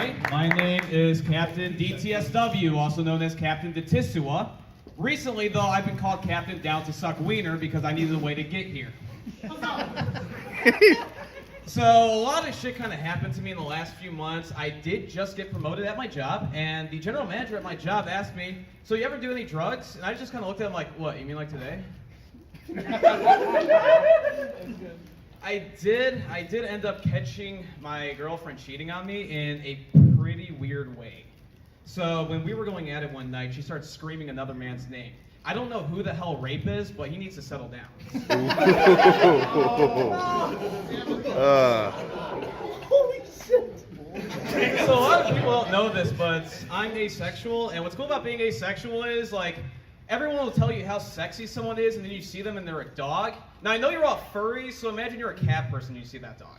everybody. My name is Captain DTSW, also known as KaptainDTSW. Recently, though, I've been called Captain down to suck wiener because I needed a way to get here. So, a lot of shit kind of happened to me in the last few months. I did just get promoted at my job, and the general manager at my job asked me, so you ever do any drugs? And I just kind of looked at him like, what, you mean like today? I did end up catching my girlfriend cheating on me in a pretty weird way. So when we were going at it one night, she started screaming another man's name. I don't know who the hell Rape is, but he needs to settle down. Holy shit! So a lot of people don't know this, but I'm asexual, and what's cool about being asexual is, like, everyone will tell you how sexy someone is, and then you see them and they're a dog. Now, I know you're all furries, so imagine you're a cat person and you see that dog.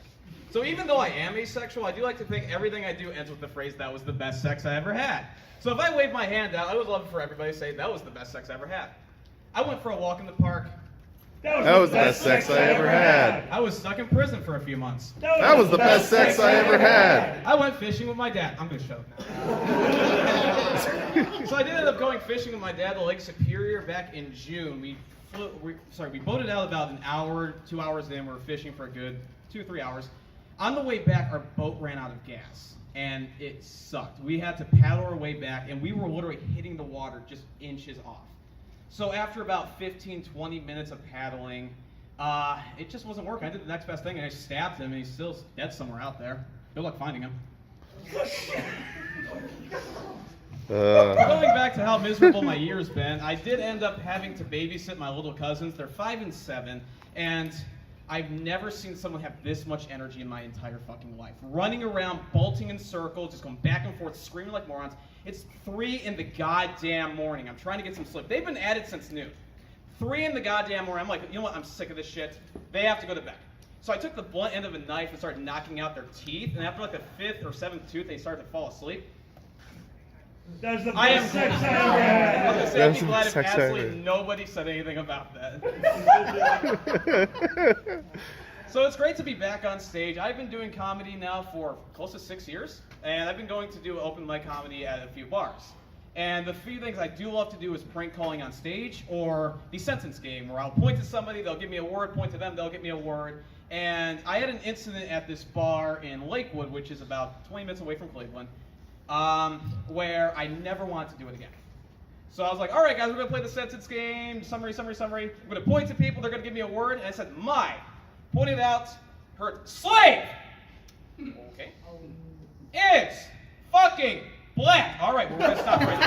So even though I am asexual, I do like to think everything I do ends with the phrase, that was the best sex I ever had. So if I wave my hand out, I would love for everybody to say, that was the best sex I ever had. I went for a walk in the park. That was the best sex I ever had. I was stuck in prison for a few months. That was the best sex I ever had. I went fishing with my dad. I'm going to shut up now. So I did end up going fishing with my dad to Lake Superior back in June. We boated out about an hour, 2 hours in. We were fishing for a good 2-3 hours. On the way back, our boat ran out of gas, and it sucked. We had to paddle our way back, and we were literally hitting the water just inches off. So after about 15-20 minutes of paddling, it just wasn't working. I did the next best thing, and I stabbed him, and he's still dead somewhere out there. Good luck finding him. Going back to how miserable my year's been, I did end up having to babysit my little cousins. They're 5 and 7, and I've never seen someone have this much energy in my entire fucking life. Running around, bolting in circles, just going back and forth, screaming like morons. It's 3 in the goddamn morning. I'm trying to get some sleep. They've been at it since noon. 3 in the goddamn morning. I'm like, you know what? I'm sick of this shit. They have to go to bed. So I took the blunt end of a knife and started knocking out their teeth. And after like the 5th or 7th tooth, they started to fall asleep. That's the best sex I ever had. I was gonna say, I'd be glad if absolutely nobody said anything about that. So it's great to be back on stage. I've been doing comedy now for close to 6 years, and I've been going to do open mic comedy at a few bars. And the few things I do love to do is prank calling on stage, or the sentence game, where I'll point to somebody, they'll give me a word, point to them, they'll give me a word. And I had an incident at this bar in Lakewood, which is about 20 minutes away from Cleveland, where I never wanted to do it again. So I was like, all right, guys, we're going to play the sentence game, summary. I'm going to point to people, they're going to give me a word, and I said, pointed out her slave. Okay. Is fucking black. All right, we're going to stop right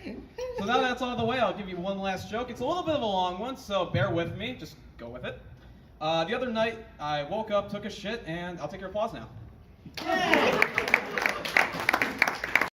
there. So now that's out of the way, I'll give you one last joke. It's a little bit of a long one, so bear with me. Just go with it. The other night, I woke up, took a shit, and I'll take your applause now.